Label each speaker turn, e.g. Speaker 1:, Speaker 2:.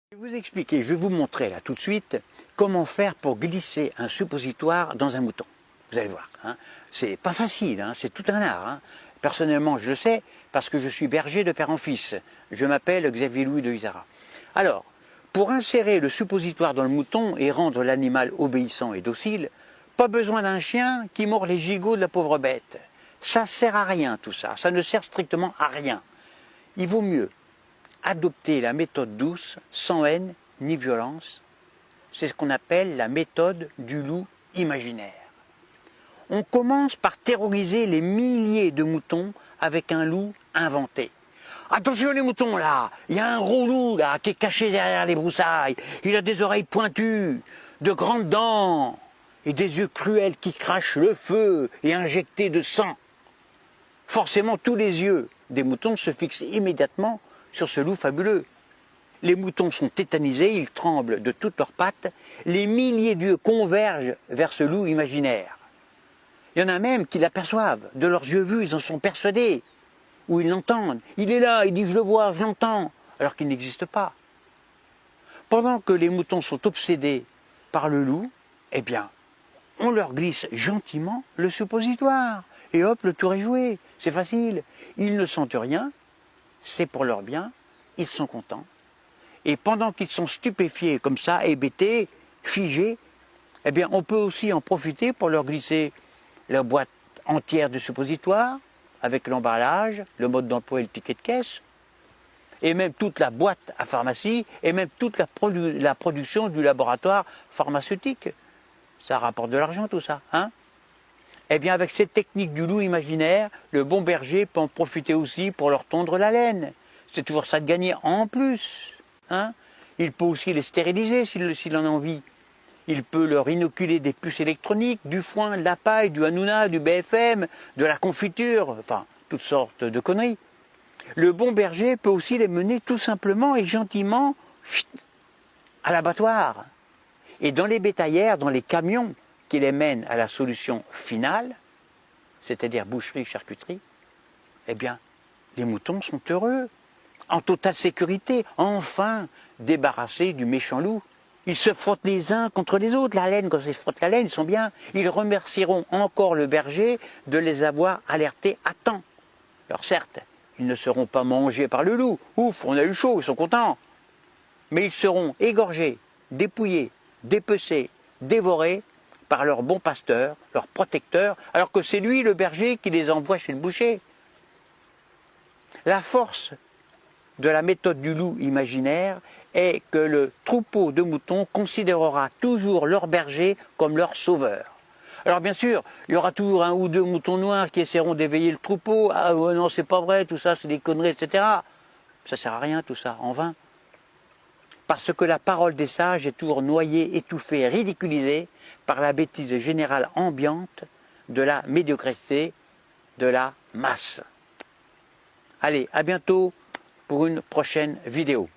Speaker 1: Je vais vous expliquer, je vais vous montrer là tout de suite comment faire pour glisser un suppositoire dans un mouton. Vous allez voir, hein. C'est pas facile, hein, c'est tout un art. Hein. Personnellement, je le sais parce que je suis berger de père en fils. Je m'appelle Xavier Louis de Isara. Alors, pour insérer le suppositoire dans le mouton et rendre l'animal obéissant et docile, pas besoin d'un chien qui mord les gigots de la pauvre bête. Ça sert à rien tout ça, ça ne sert strictement à rien. Il vaut mieux adopter la méthode douce, sans haine ni violence. C'est ce qu'on appelle la méthode du loup imaginaire. On commence par terroriser les milliers de moutons avec un loup inventé. Attention les moutons là, il y a un gros loup là qui est caché derrière les broussailles. Il a des oreilles pointues, de grandes dents et des yeux cruels qui crachent le feu et injectés de sang. Forcément tous les yeux des moutons se fixent immédiatement sur ce loup fabuleux. Les moutons sont tétanisés, ils tremblent de toutes leurs pattes, les milliers d'yeux convergent vers ce loup imaginaire. Il y en a même qui l'aperçoivent, de leurs yeux vus, ils en sont persuadés, ou ils l'entendent. Il est là, il dit je le vois, je l'entends, alors qu'il n'existe pas. Pendant que les moutons sont obsédés par le loup, eh bien, on leur glisse gentiment le suppositoire, et hop, le tour est joué, c'est facile. Ils ne sentent rien, c'est pour leur bien, ils sont contents. Et pendant qu'ils sont stupéfiés comme ça, hébétés, figés, eh bien on peut aussi en profiter pour leur glisser la boîte entière de suppositoire, avec l'emballage, le mode d'emploi et le ticket de caisse, et même toute la boîte à pharmacie, et même toute la production du laboratoire pharmaceutique. Ça rapporte de l'argent tout ça, hein? Eh bien avec cette technique du loup imaginaire, le bon berger peut en profiter aussi pour leur tondre la laine. C'est toujours ça de gagner en plus. Hein? Il peut aussi les stériliser s'il en a envie. Il peut leur inoculer des puces électroniques, du foin, de la paille, du Hanouna, du BFM, de la confiture, enfin toutes sortes de conneries. Le bon berger peut aussi les mener tout simplement et gentiment à l'abattoir. Et dans les bétaillères, dans les camions qui les mènent à la solution finale, c'est-à-dire boucherie, charcuterie, eh bien, les moutons sont heureux, en totale sécurité, enfin débarrassés du méchant loup. Ils se frottent les uns contre les autres, la laine, quand ils se frottent la laine, ils sont bien. Ils remercieront encore le berger de les avoir alertés à temps. Alors certes, ils ne seront pas mangés par le loup, ouf, on a eu chaud, ils sont contents. Mais ils seront égorgés, dépouillés, dépecés, dévorés par leur bon pasteur, leur protecteur, alors que c'est lui le berger qui les envoie chez le boucher. La force de la méthode du loup imaginaire est que le troupeau de moutons considérera toujours leur berger comme leur sauveur. Alors bien sûr, il y aura toujours un ou deux moutons noirs qui essaieront d'éveiller le troupeau. Ah ouais, non, c'est pas vrai, tout ça, c'est des conneries, etc. Ça sert à rien tout ça, en vain. Parce que la parole des sages est toujours noyée, étouffée, ridiculisée par la bêtise générale ambiante de la médiocrité, de la masse. Allez, à bientôt pour une prochaine vidéo.